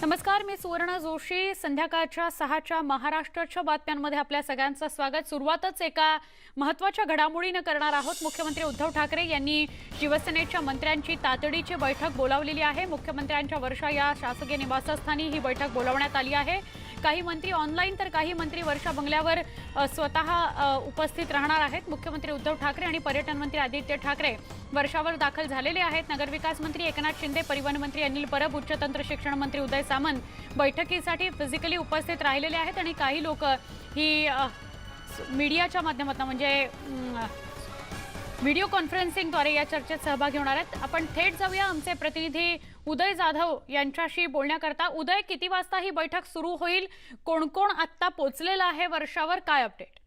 नमस्कार, मी सुवर्ण जोशी. संध्याकाळच्या 6च्या महाराष्ट्राच्या बातम्यांमध्ये आपल्या सगळ्यांचं स्वागत. सुरुवातच एका महत्त्वाच्या घडामोडीने करणार आहोत. मुख्यमंत्री उद्धव ठाकरे यांनी शिवसेनेच्या मंत्र्यांची तातडीची बैठक बोलावलेली आहे. मुख्यमंत्र्यांच्या वर्षा या शासकीय निवासस्थानी ही बैठक बोलावण्यात आली आहे. काही मंत्री ऑनलाईन तर काही मंत्री वर्षा बंगल्यावर स्वतः उपस्थित राहणार आहेत. मुख्यमंत्री उद्धव ठाकरे आणि पर्यटन मंत्री आदित्य ठाकरे वर्षावर दाखल झालेले आहेत. नगरविकास मंत्री एकनाथ शिंदे, परिवहन मंत्री अनिल परब, उच्च तंत्र शिक्षण मंत्री उदय सामंत बैठकीसाठी फिजिकली उपस्थित राहिलेले आहेत आणि काही लोक ही मीडियाच्या माध्यमातून म्हणजे व्हिडिओ कॉन्फरन्सिंगद्वारे या चर्चेत सहभागी होणार आहेत. आपण थेट जाऊया आमचे प्रतिनिधी उदय जाधव यांच्याशी बोलण्याकरता. उदय, किती वाजता ही बैठक सुरू होईल? कोण कोण आत्ता पोहोचलेलं आहे वर्षावर? काय अपडेट?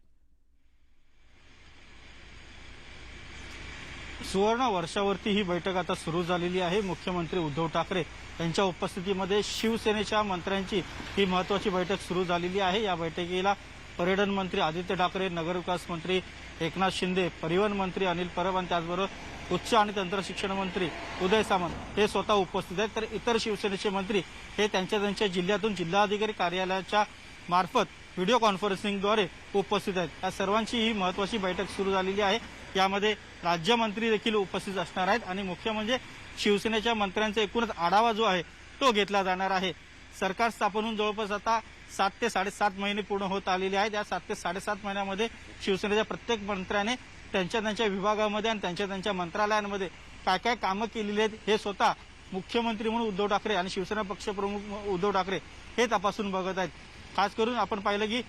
सुवर्ण, वर्षावरती ही बैठक आता सुरू झालेली आहे. मुख्यमंत्री उद्धव ठाकरे यांच्या उपस्थितीमध्ये शिवसेनेच्या मंत्र्यांची ही महत्त्वाची बैठक सुरू झालेली आहे. या बैठकीला पर्यटन मंत्री आदित्य ठाकरे, नगरविकास मंत्री एकनाथ शिंदे, परिवहन मंत्री अनिल परब आणि त्याचबरोबर उच्च आणि तंत्र शिक्षण मंत्री उदय सामंत हे स्वतः उपस्थित आहेत. तर इतर शिवसेनेचे मंत्री हे त्यांच्या जिल्ह्यातून जिल्हाधिकारी कार्यालयाच्या मार्फत व्हिडिओ कॉन्फरन्सिंगद्वारे उपस्थित आहेत. या सर्वांची ही महत्त्वाची बैठक सुरू झालेली आहे. यामध्ये राज्यमंत्री देखील उपस्थित असणार आहेत आणि मुख्य म्हणजे शिवसेनेच्या मंत्र्यांचा एकूणच आढावा जो आहे तो घेतला जाणार आहे. सरकार स्थापन होऊन जवळपास आता 7 ते 7.5 महिने पूर्ण होत आलेले आहेत. या 7 ते 7.5 महिन्यामध्ये शिवसेनेच्या प्रत्येक मंत्र्याने त्यांच्या विभागामध्ये आणि त्यांच्या मंत्रालयांमध्ये काय काय कामं केलेली आहेत हे स्वतः मुख्यमंत्री म्हणून उद्धव ठाकरे आणि शिवसेना पक्षप्रमुख उद्धव ठाकरे हे तपासून बघत आहेत. खास करून आपण पाहिलं की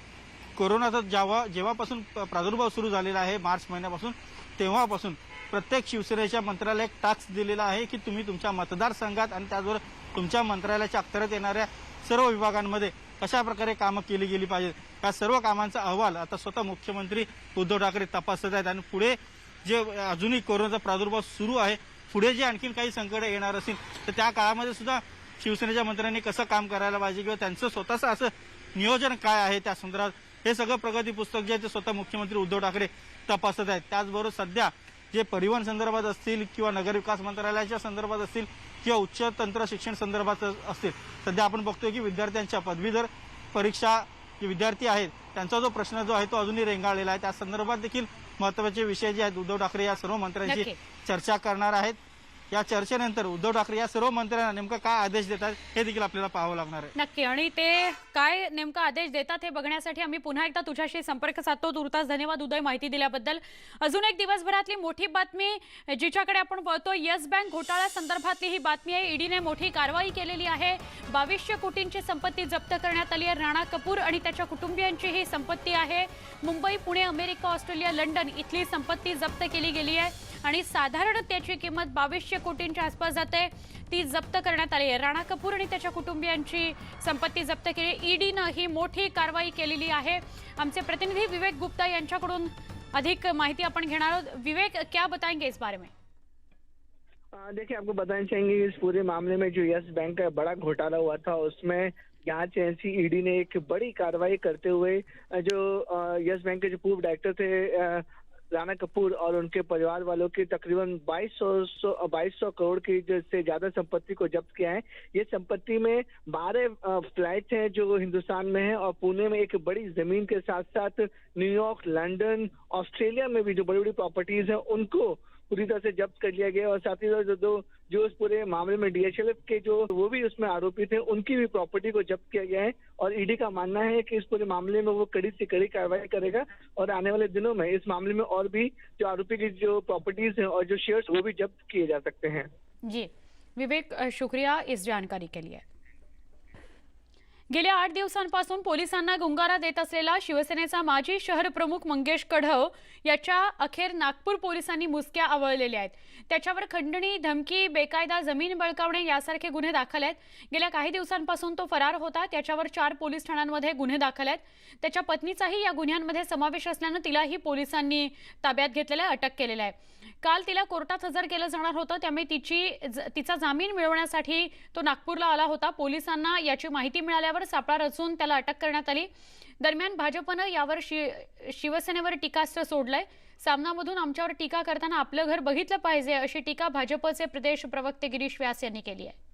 कोरोनाचा जेव्हापासून प्रादुर्भाव सुरू झालेला आहे मार्च महिन्यापासून, तेव्हापासून प्रत्येक शिवसेनेच्या मंत्र्याला एक टास्क दिलेला आहे की तुम्ही तुमच्या मतदारसंघात आणि त्याचबरोबर तुमच्या मंत्रालयाच्या अखत्यारीत येणाऱ्या सर्व विभागांमध्ये कशा प्रकारे कामं केली गेली पाहिजेत. या सर्व कामांचा अहवाल आता स्वतः मुख्यमंत्री उद्धव ठाकरे तपासत आहेत आणि पुढे जे अजूनही कोरोनाचा प्रादुर्भाव सुरू आहे, पुढे जे आणखीन काही संकट येणार असेल तर त्या काळामध्ये सुद्धा शिवसेनेच्या मंत्र्यांनी कसं काम करायला पाहिजे किंवा त्यांचं स्वतःचं असं नियोजन काय आहे त्या संदर्भात हे सगळं प्रगती पुस्तक जे आहे ते स्वतः मुख्यमंत्री उद्धव ठाकरे तपासत आहेत. त्याचबरोबर सध्या जे परिवहन संदर्भात असतील किंवा नगरविकास मंत्रालयाच्या संदर्भात असतील किंवा उच्च तंत्र शिक्षण संदर्भात असतील, सध्या आपण बघतोय की विद्यार्थ्यांच्या पदवीधर परीक्षा जे विद्यार्थी आहेत त्यांचा जो प्रश्न जो आहे तो अजूनही रेंगाळलेला आहे. त्या संदर्भात देखील महत्त्वाचे विषय जे आहेत उद्धव ठाकरे या सर्व मंत्र्यांशी चर्चा करणार आहेत. या चर्चेनंतर उद्धव ठाकरे या सर्व मंत्र्यांना नेमका काय आदेश देतात हे देखील आपल्याला पाहावं लागणार आहे. नक्की, आणि ते काय नेमका आदेश देतात हे बघण्यासाठी आम्ही पुन्हा एकदा तुझ्याशी संपर्क साधतो. तुर्तास धन्यवाद उदय माहिती दिल्याबद्दल. अजून एक दिवसभरातली मोठी बातमी जिच्याकडे आपण पाहतो, येस बँक घोटाळा संदर्भातली ही बातमी आहे. ईडीने मोठी कारवाई केलेली आहे. 2200 कोटींची संपत्ती जप्त करण्यात आली आहे. राणा कपूर आणि त्याच्या कुटुंबियांची ही संपत्ती आहे. Mumbai, Pune, America, Australia, London इथली संपत्ती जप्त केली गेली आहे आणि साधारण त्याची किंमत 2200 कोटींच्या आसपास जाते. ती जप्त करण्यात आली आहे. राणा कपूर आणि त्याच्या कुटुंबियांची संपत्ती जप्त केली. ईडीनं ही मोठी कारवाई केलेली आहे. आमचे प्रतिनिधी विवेक गुप्ता यांच्याकडून अधिक माहिती आपण घेणार आहोत. विवेक, क्या बताएंगे इस बारे में? देखिए, आपको बताना चाहेंगे इस पूरे मामले में जो यस बैंक का बड़ा घोटाला हुआ था उसमें जांच एजेंसी ईडी ने एक बड़ी कार्रवाई करते हुए जो यस बैंक के जो पूर्व डायरेक्टर थे राणा कपूर और उनके परिवार वालों की तकरीबन 2200 करोड़ की से ज्यादा संपत्ति को जब्त किया है। ये संपत्ति में 12 फ्लैट हैं जो हिंदुस्तान में है और पुणे में एक बड़ी जमीन के साथ साथ न्यूयॉर्क, लंदन, ऑस्ट्रेलिया में भी जो बड़ी बड़ी प्रॉपर्टीज हैं उनको पूरी तरह से जब्त कर लिया गया और साथ ही साथ जो इस पूरे मामले में डीएचएलएफ के जो वो भी उसमें आरोपी थे उनकी भी प्रॉपर्टी को जब्त किया गया है और ईडी का मानना है कि इस पूरे मामले में वो कड़ी से कड़ी कार्रवाई करेगा और आने वाले दिनों में इस मामले में और भी जो आरोपी की जो प्रॉपर्टीज हैं और जो शेयर्स वो भी जब्त किए जा सकते हैं। जी विवेक, शुक्रिया इस जानकारी के लिए. गेल्या 8 दिवसांपासून पोलिसांना गुंगारा देत असलेला शिवसेनेचा माजी शहर प्रमुख मंगेश कढव याच्या अखेर नागपूर पोलिसांनी मुसक्या आवळलेल्या आहेत. त्याच्यावर खंडणी, धमकी, बेकायदा जमीन बळकावणे यासारखे गुन्हे दाखल आहेत. गेल्या काही दिवसांपासून तो फरार होता. त्याच्यावर 4 पोलीस ठाण्यांमध्ये गुन्हे दाखल आहेत. त्याच्या पत्नीचाही या गुन्ह्यांमध्ये समावेश असल्याने तिलाही पोलिसांनी ताब्यात घेतलेला आहे, अटक केलेला आहे. काल तिला कोर्टात हजर केलं जाणार होतं, त्यामुळे तिचा जामीन मिळवण्यासाठी तो नागपूरला आला होता. पोलिसांना याची माहिती मिळाल्यावर सापळा रचून त्याला अटक करण्यात आली. दरम्यान भाजपनं यावर शिवसेनेवर टीकास्त्र सोडलंय. सामनामधून आमच्यावर टीका करताना आपलं घर बघितलं पाहिजे अशी टीका भाजपचे प्रदेश प्रवक्ते गिरीश व्यास यांनी केली आहे.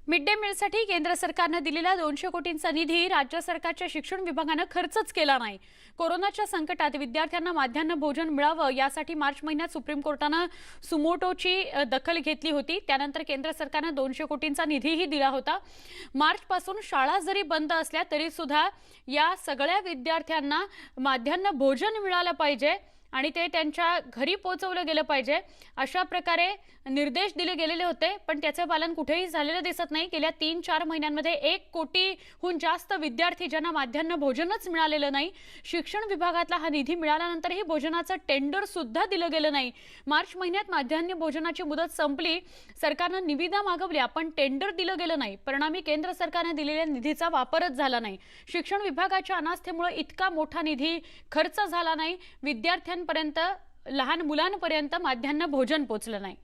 मिड डे मीलसाठी केंद्र सरकारनं दिलेला 200 कोटींचा निधी राज्य सरकारच्या शिक्षण विभागानं खर्चच केला नाही। कोरोनाच्या संकटात विद्यार्थ्यांना माध्यान्ह भोजन मिळावं यासाठी मार्च महिन्यात सुप्रीम कोर्टानं सुमोटोची दखल घेतली होती। त्यानंतर केंद्र सरकारनं 200 कोटींचा निधीही दिला होता। मार्चपासून शाळा जरी बंद असल्या तरी सुद्धा या सगळ्या विद्यार्थ्यांना माध्यान्ह भोजन मिळालं पाहिजे आणि ते त्यांच्या घरी पोहोचवलं गेलं पाहिजे अशा प्रकारे निर्देश दिले गेलेले होते, पण त्याचे पालन कुठेही झालेलं दिसत नाही। गेल्या 3-4 महिन्यांमध्ये 1 कोटीहून जास्त विद्यार्थी ज्यांना माध्यान्ह भोजनच मिळालेलं नाही। शिक्षण विभागातला हा निधी मिळाल्यानंतरही भोजनाचं टेंडर सुद्धा दिलं गेलं नाही। मार्च महिन्यात माध्यान्ह भोजनाची मुदत संपली, सरकारनं निविदा मागवल्या पण टेंडर दिलं गेलं नाही। परिणामी केंद्र सरकारने दिलेल्या निधीचा वापरच झाला नाही। शिक्षण विभागाच्या अनास्थेमुळे इतका मोठा निधी खर्च झाला नाही, विद्यार्थ्यांपर्यंत लहान मुलांपर्यंत माध्यान्ह भोजन पोहोचलं नाही।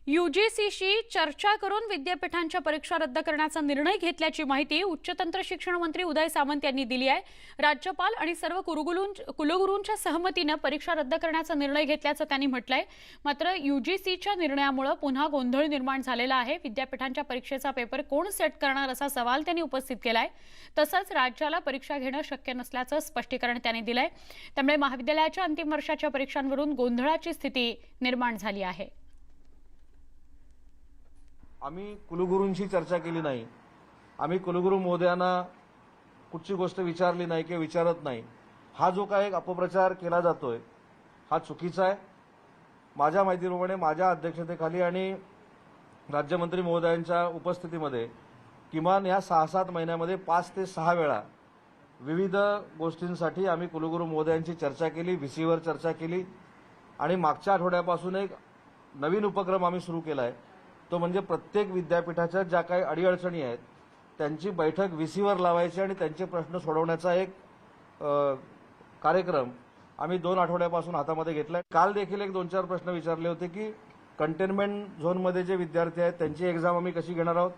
यूजीसीशी चर्चा करून विद्यापीठांच्या परीक्षा रद्द करण्याचा निर्णय घेतल्याची माहिती उच्चतंत्र शिक्षण मंत्री उदय सामंत यांनी दिली आहे। राज्यपाल आणि सर्व कुलगुरूंच्या सहमतीने परीक्षा रद्द करण्याचा निर्णय घेतल्याचं त्यांनी म्हटलंय। मात्र यूजीसीच्या निर्णयामुळे पुन्हा गोंधळ निर्माण झालेला आहे। विद्यापीठांच्या परीक्षेचा पेपर कोण सेट करणार असा सवाल त्यांनी उपस्थित केलाय। तसंच राज्याला परीक्षा घेणं शक्य नसल्याचं स्पष्टीकरण त्यांनी दिलंय। त्यामुळे महाविद्यालयाच्या अंतिम वर्षाच्या परीक्षांवरून गोंधळाची स्थिती निर्माण झाली आहे। आम्ही कुलगुरूंशी चर्चा केली नाही, आम्ही कुलगुरू महोदयांना कुठची गोष्ट विचारली नाही किंवा विचारत नाही। हा जो काय एक अपप्रचार केला जातोय हा चुकीचा आहे। माझ्या माहितीप्रमाणे माझ्या अध्यक्षतेखाली आणि राज्यमंत्री महोदयांच्या उपस्थितीमध्ये किमान या 6-7 महिन्यामध्ये 5 ते 6 वेळा विविध गोष्टींसाठी आम्ही कुलगुरू महोदयांची चर्चा केली, व्हीसीवर चर्चा केली आणि मागच्या आठवड्यापासून एक नवीन उपक्रम आम्ही सुरू केला आहे। तो म्हणजे प्रत्येक विद्यापीठाच्या ज्या काही अडीअडचणी आहेत त्यांची बैठक व्हीसीवर लावायची आणि त्यांचे प्रश्न सोडवण्याचा एक कार्यक्रम आम्ही 2 आठवड्यापासून हातामध्ये घेतला आहे। काल देखील एक 2-4 प्रश्न विचारले होते की कंटेनमेंट झोनमध्ये जे विद्यार्थी आहेत त्यांची एक्झाम आम्ही कशी घेणार आहोत,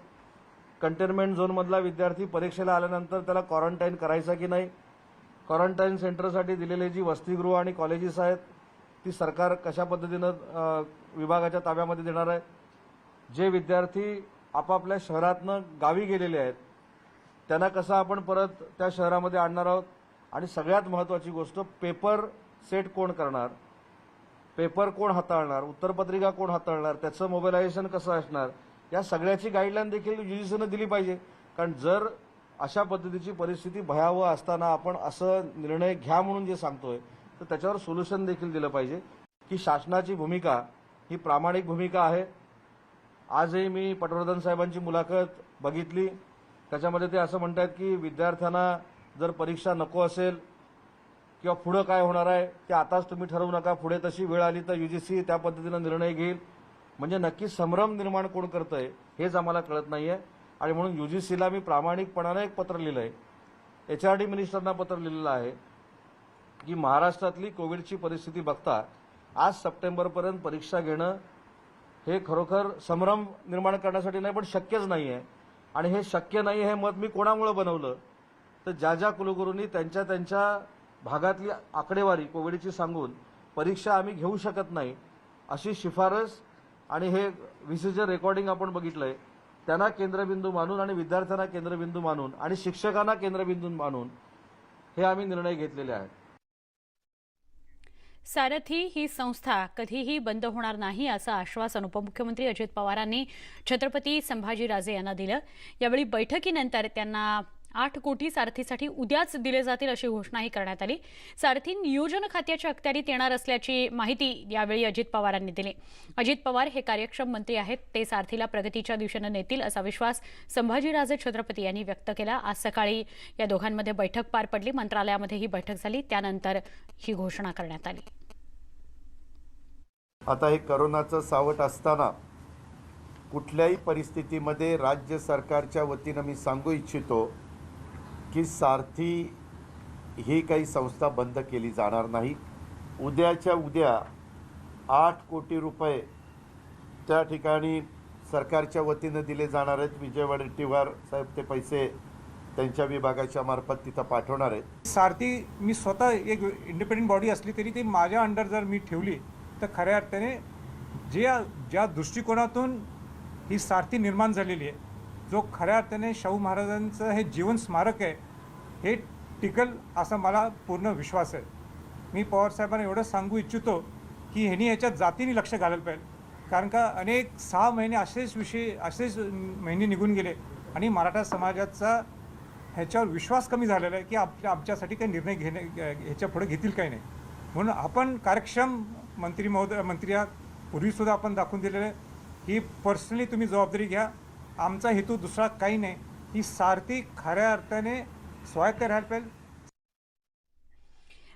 कंटेनमेंट झोनमधला विद्यार्थी परीक्षेला आल्यानंतर त्याला क्वारंटाईन करायचा की नाही, क्वारंटाईन सेंटरसाठी दिलेली जी वसतिगृह आणि कॉलेजेस आहेत ती सरकार कशा पद्धतीनं विभागाच्या ताब्यामध्ये देणार आहे, जे विद्यार्थी आपापल्या शहरातनं गावी गेलेले आहेत त्यांना कसं आपण परत त्या शहरामध्ये आणणार आहोत आणि सगळ्यात महत्त्वाची गोष्ट पेपर सेट कोण करणार, पेपर कोण हाताळणार, उत्तरपत्रिका कोण हाताळणार, त्याचं मोबिलायझेशन कसं असणार, या सगळ्याची गाईडलाईन देखील यूजीसीनं दिली पाहिजे। कारण जर अशा पद्धतीची परिस्थिती भयावह असताना आपण असं निर्णय घ्या म्हणून जे सांगतोय तर त्याच्यावर सोल्युशन देखील दिलं पाहिजे की शासनाची भूमिका ही प्रामाणिक भूमिका आहे। आजही मी पटवर्धन साहेबांची मुलाखत बघितली, त्याच्यामध्ये ते असं म्हणतात की विद्यार्थ्यांना जर परीक्षा नको असेल किंवा पुढे काय होणार आहे ते आताच तुम्ही ठरवू नका, पुढे तशी वेळ आली तर यूजीसी त्या पद्धतीनं निर्णय घेईल। म्हणजे नक्की संभ्रम निर्माण कोण करतंय हेच आम्हाला कळत नाहीये आणि म्हणून यूजीसीला मी प्रामाणिकपणाने एक पत्र लिहिलंय, एचआरडी मिनिस्टरना पत्र लिहिलेलं आहे की महाराष्ट्रातली कोविडची परिस्थिती बघता आज सप्टेंबरपर्यंत परीक्षा घेणं हे खरोखर संभ्रम निर्माण करण्यासाठी नाही पण शक्यच नाही आहे। आणि हे शक्य नाही हे मत मी कोणामुळे बनवलं तर ज्या कुलगुरूंनी त्यांच्या भागातली आकडेवारी कोविडची सांगून परीक्षा आम्ही घेऊ शकत नाही अशी शिफारस आणि हे व्हीसीचे रेकॉर्डिंग आपण बघितलंय त्यांना केंद्रबिंदू मानून आणि विद्यार्थ्यांना केंद्रबिंदू मानून आणि शिक्षकांना केंद्रबिंदू मानून हे आम्ही निर्णय घेतलेले आहेत। सारथी ही संस्था कधीही बंद होणार नाही असं आश्वासन उपमुख्यमंत्री अजित पवारांनी छत्रपती संभाजीराजे यांना दिलं। यावेळी बैठकीनंतर त्यांना 8 कोटी सारथीसाठी उद्याच दिले जातील अशी घोषणाही करण्यात आली। सारथी नियोजन खात्याच्या अखत्यारीत येणार असल्याची माहिती यावेळी अजित पवारांनी दिली। अजित पवार हे कार्यक्षम मंत्री आहेत, ते सारथीला प्रगतीच्या दिशेने नेतील असा विश्वास संभाजीराजे छत्रपती यांनी व्यक्त केला। आज सकाळी या दोघांमध्ये बैठक पार पडली, मंत्रालयामध्ये ही बैठक झाली, त्यानंतर ही घोषणा करण्यात आली। आता हे कोरोनाचं सावट असताना कुठल्याही परिस्थितीमध्ये राज्य सरकारच्या वतीनं मी सांगू इच्छितो की सारथी ही काही संस्था बंद केली जाणार नाही। उद्याच्या उद्या 8 कोटी रुपये त्या ठिकाणी सरकारच्या वतीनं दिले जाणार आहेत। विजय वडेट्टीवार साहेब ते पैसे त्यांच्या विभागाच्या मार्फत तिथं पाठवणार आहेत। सारथी मी स्वतः एक इंडिपेंडेंट बॉडी असली तरी ती माझ्या अंडर जर मी ठेवली तर खऱ्या अर्थाने ज्या दृष्टिकोनातून ही सारथी निर्माण झालेली आहे. जो खऱ्या अर्थाने शाहू महाराजांचं हे जीवन स्मारक आहे हे टिकल असा मला पूर्ण विश्वास आहे. मी पवारसाहेबांना एवढं सांगू इच्छितो की ह्यांनी याच्यात जातीने लक्ष घालायला पाहिजे. कारण का अनेक 6 महिने असेच महिने निघून गेले आणि मराठा समाजाचा ह्याच्यावर विश्वास कमी झालेला आहे की आमच्यासाठी काही निर्णय ह्याच्या पुढे घेतील काही नाही. म्हणून आपण कार्यक्षम मंत्री आहात. पूर्वीसुद्धा आपण दाखवून दिलेलं आहे की पर्सनली तुम्ही जबाबदारी घ्या. आमचा हेतू दुसरा काही नाही. ही सारथी खऱ्या अर्थाने स्वायत्त राहायला पाहिजे.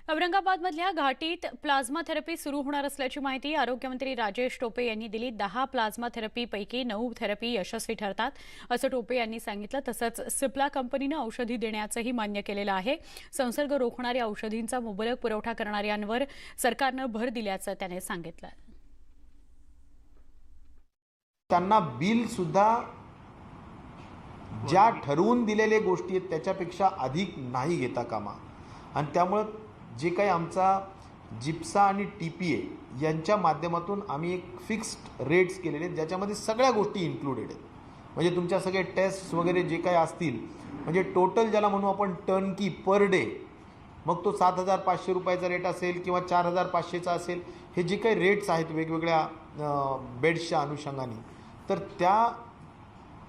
औरंगाबादमधल्या घाटीत प्लाझ्मा थेरपी सुरू होणार असल्याची माहिती आरोग्यमंत्री राजेश टोपे यांनी दिली. 10 प्लाझ्मा थेरपीपैकी 9 थेरपी यशस्वी ठरतात असं टोपे यांनी सांगितलं. तसंच सिप्ला कंपनीनं औषधी देण्याचंही मान्य केलेलं आहे. संसर्ग रोखणाऱ्या औषधींचा मुबलक पुरवठा करणाऱ्यांवर सरकारनं भर दिल्याचं त्याने सांगितलं. त्यांना बिल सुद्धा ज्या ठरवून दिलेल्या गोष्टी आहेत त्याच्यापेक्षा अधिक नाही घेता कामा. आणि त्यामुळं जे काही आमचा जिप्सा आणि TPA यांच्या माध्यमातून आम्ही एक फिक्स्ड रेट्स केलेले आहेत ज्याच्यामध्ये सगळ्या गोष्टी इन्क्लुडेड आहेत. म्हणजे तुमच्या सगळे टेस्ट वगैरे जे काही असतील म्हणजे टोटल ज्याला म्हणू आपण टर्नकी पर डे, मग तो 7,500 रुपयाचा रेट असेल किंवा 4,500चा असेल, हे जे काही रेट्स आहेत वेगवेगळ्या बेड्सच्या अनुषंगाने, तर त्या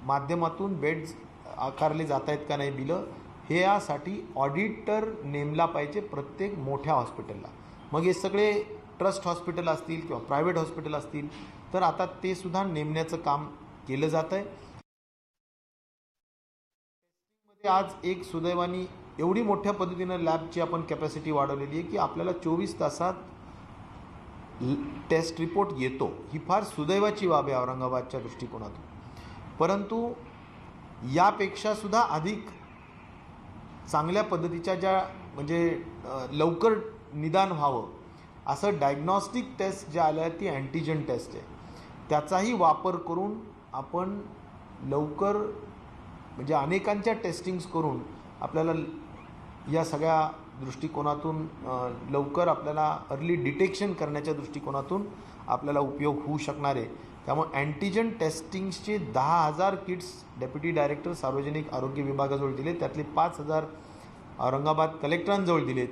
माध्यमातून बेड्स आकारले जात आहेत का नाही बिलं, हे यासाठी ऑडिटर नेमला पाहिजे प्रत्येक मोठ्या हॉस्पिटलला. मग हे सगळे ट्रस्ट हॉस्पिटल असतील किंवा प्रायव्हेट हॉस्पिटल असतील तर आता ते सुद्धा नेमण्याचं काम केलं जात आहे. आज एक सुदैवानी एवढी मोठ्या पद्धतीनं लॅबची आपण कॅपॅसिटी वाढवलेली आहे की आपल्याला 24 तासात टेस्ट रिपोर्ट येतो. ही फार सुदैवाची बाब आहे औरंगाबादच्या दृष्टिकोनातून. परंतु यापेक्षा सुद्धा अधिक चांगल्या पद्धतीच्या ज्या म्हणजे लवकर निदान व्हावं असं डायग्नॉस्टिक टेस्ट ज्या आल्या आहेत ती अँटीजन टेस्ट आहे. त्याचाही वापर करून आपण लवकर म्हणजे अनेकांच्या टेस्टिंग्स करून आपल्याला या सगळ्या दृष्टिकोनातून लवकर आपल्याला अर्ली डिटेक्शन करण्याच्या दृष्टिकोनातून आपल्याला उपयोग होऊ शकणार आहे. त्यामुळे अँटीजन टेस्टिंगचे 10,000 किट्स डेप्युटी डायरेक्टर सार्वजनिक आरोग्य विभागाजवळ दिले. त्यातले 5,000 औरंगाबाद कलेक्टरांजवळ दिलेत.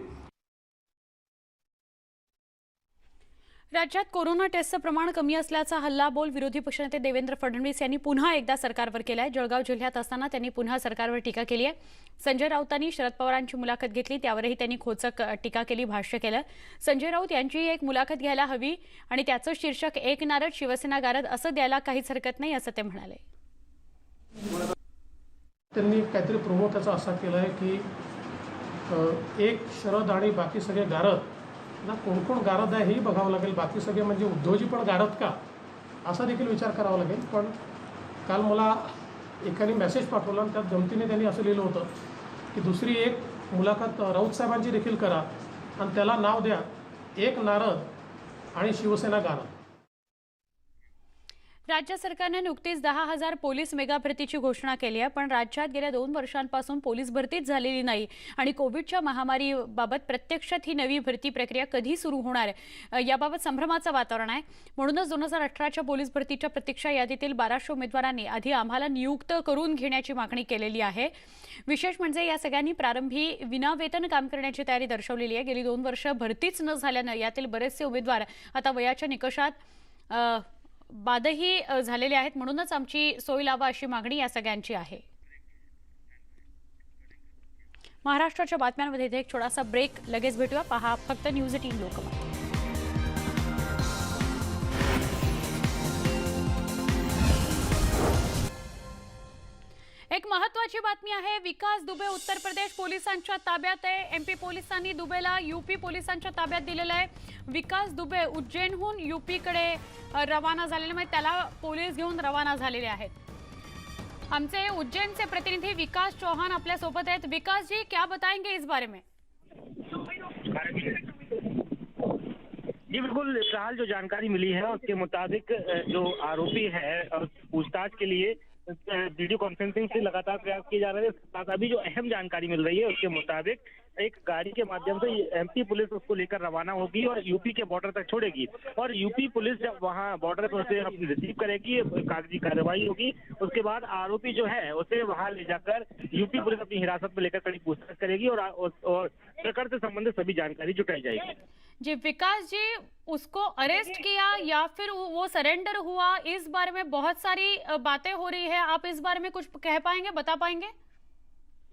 राज्यात कोरोना टेस्टचं प्रमाण कमी असल्याचा हल्लाबोल विरोधी पक्षनेते देवेंद्र फडणवीस यांनी पुन्हा एकदा सरकारवर केला आहे. जळगाव जिल्ह्यात असताना त्यांनी पुन्हा सरकारवर टीका केली आहे. संजय राऊतांनी शरद पवारांची मुलाखत घेतली, त्यावरही त्यांनी खोचक टीका केली, भाष्य केलं. संजय राऊत यांची एक मुलाखत घ्यायला हवी आणि त्याचं शीर्षक एक नारद शिवसेना गारद असं द्यायला काहीच हरकत नाही असं ते म्हणाले. त्यांनी काहीतरी प्रोमो त्याचा असा केला आहे की एक शरद आणि बाकी सगळे गारद ना, कोण कोण गारद आहे हेही बघावं लागेल. बाकी सगळे म्हणजे उद्धवजी पण गारद का असा देखील विचार करावा लागेल. पण काल मला एकाने मेसेज पाठवला आणि त्यात गमतीने त्यांनी असं लिहिलं होतं की दुसरी एक मुलाखत राऊत साहेबांची देखील करा आणि त्याला नाव द्या एक नारद आणि शिवसेना गारद. राज्य सरकारने नुकतीच 10,000 पोलीस मेगा भरतीची घोषणा केली आहे. पण राज्यात गेल्या 2 वर्षांपासून पोलीस भरतीच झालेली नाही आणि कोविडच्या महामारीबाबत प्रत्यक्षात ही नवी भरती प्रक्रिया कधी सुरू होणार याबाबत संभ्रमाचं वातावरण आहे. म्हणूनच 2018च्या पोलीस भरतीच्या प्रतीक्षा यादीतील 1200 उमेदवारांनी आधी आम्हाला नियुक्त करून घेण्याची मागणी केलेली आहे. विशेष म्हणजे या सगळ्यांनी प्रारंभी विनावेतन काम करण्याची तयारी दर्शवलेली आहे. गेली 2 वर्ष भरतीच न झाल्यानं यातील बरेचसे उमेदवार आता वयाच्या निकषात बादही झालेले आहेत. म्हणूनच आमची सोय लावा अशी मागणी या सगळ्यांची आहे. महाराष्ट्राच्या बातम्यांमध्ये इथे एक छोटासा ब्रेक, लगेच भेटूया. पहा फक्त न्यूज 18 लोकमत. एक महत्त्वाची बातमी आहे. विकास दुबे उत्तर प्रदेश पोलिसांच्या ताब्यात आहे. MP पोलिसांनी दुबेला UP पोलिसांच्या ताब्यात दिलेलं आहे. विकास दुबे उज्जैनहून UPकडे रवाना झालेले, म्हणजे त्याला पोलीस घेऊन रवाना झालेले आहेत. हमसे उज्जैन से प्रतिनिधि विकास चौहान आपल्या सोबत आहेत. विकास जी, क्या बताएंगे इस बारे में? जी बिल्कुल, फिलहाल जो जानकारी मिली है उसके मुताबिक जो आरोपी है पूछताछ के लिए वीडियो कॉन्फ्रेंसिंग से लगातार प्रयास किए जा रहे हैं। साथ अभी जो अहम जानकारी मिल रही है उसके मुताबिक एक गाड़ी के माध्यम से एमपी पुलिस उसको लेकर रवाना होगी और यूपी के बॉर्डर तक छोड़ेगी, और यूपी पुलिस जब वहां बॉर्डर पर उसे रिसीव करेगी, कागजी कार्रवाई होगी, उसके बाद आरोपी जो है उसे वहां ले जाकर यूपी पुलिस अपनी हिरासत में लेकर कड़ी पूछताछ करेगी और प्रकरण से संबंधित सभी जानकारी जुटाई जाएगी। जी विकास जी, उसको अरेस्ट किया या फिर वो सरेंडर हुआ, इस बारे में बहुत सारी बातें हो रही है। आप इस बारे में कुछ कह पाएंगे, बता पाएंगे?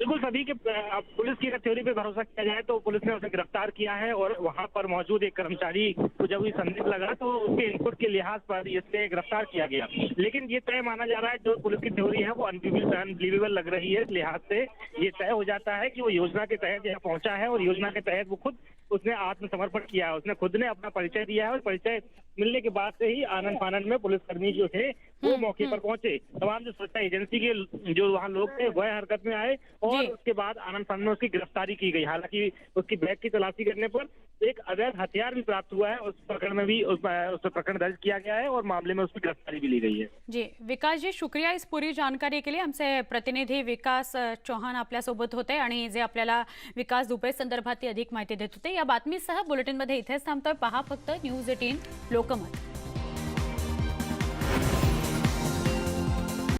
बिल्कुल, सभी के पुलिस की थ्योरी पे भरोसा किया जाए तो पुलिस ने उसे गिरफ्तार किया है, और वहां पर मौजूद एक कर्मचारी को जब ये संदिग्ध लगा तो उसके इनपुट के लिहाज पर इसे गिरफ्तार किया गया। लेकिन ये तय माना जा रहा है, जो पुलिस की थ्योरी है वो अनबिलीवेबल लग रही है। इस लिहाज से ये तय हो जाता है कि वो योजना के तहत यहाँ पहुंचा है और योजना के तहत वो खुद उसने आत्मसमर्पण किया है। उसने खुद ने अपना परिचय दिया है और परिचय मिलने के बाद से ही आनंद फानंद में पुलिसकर्मी जो थे वो मौके पर पहुंचे। तमाम जो सुरक्षा एजेंसी के जो वहाँ लोग थे वह हरकत में आए और उसके बाद आनंद फानंद में उसकी गिरफ्तारी की गई। हालांकि उसकी बैग की तलाशी करने पर एक अवैध हथियार भी प्राप्त हुआ है, उस प्रकरण में भी उस पर प्रकरण दर्ज किया गया है और मामले में उसकी गिरफ्तारी भी ली गई है। जी विकास जी, शुक्रिया इस पूरी जानकारी के लिए। हमसे प्रतिनिधी विकास चौहान आपल्यासोबत होते आणि जे आपल्याला विकास दुबे संदर्भातली अधिक माहिती देत होते। या बातमीसह बुलेटिनमध्ये इथेच थांबतोय। पहा फक्त न्यूज 18 लोकमत।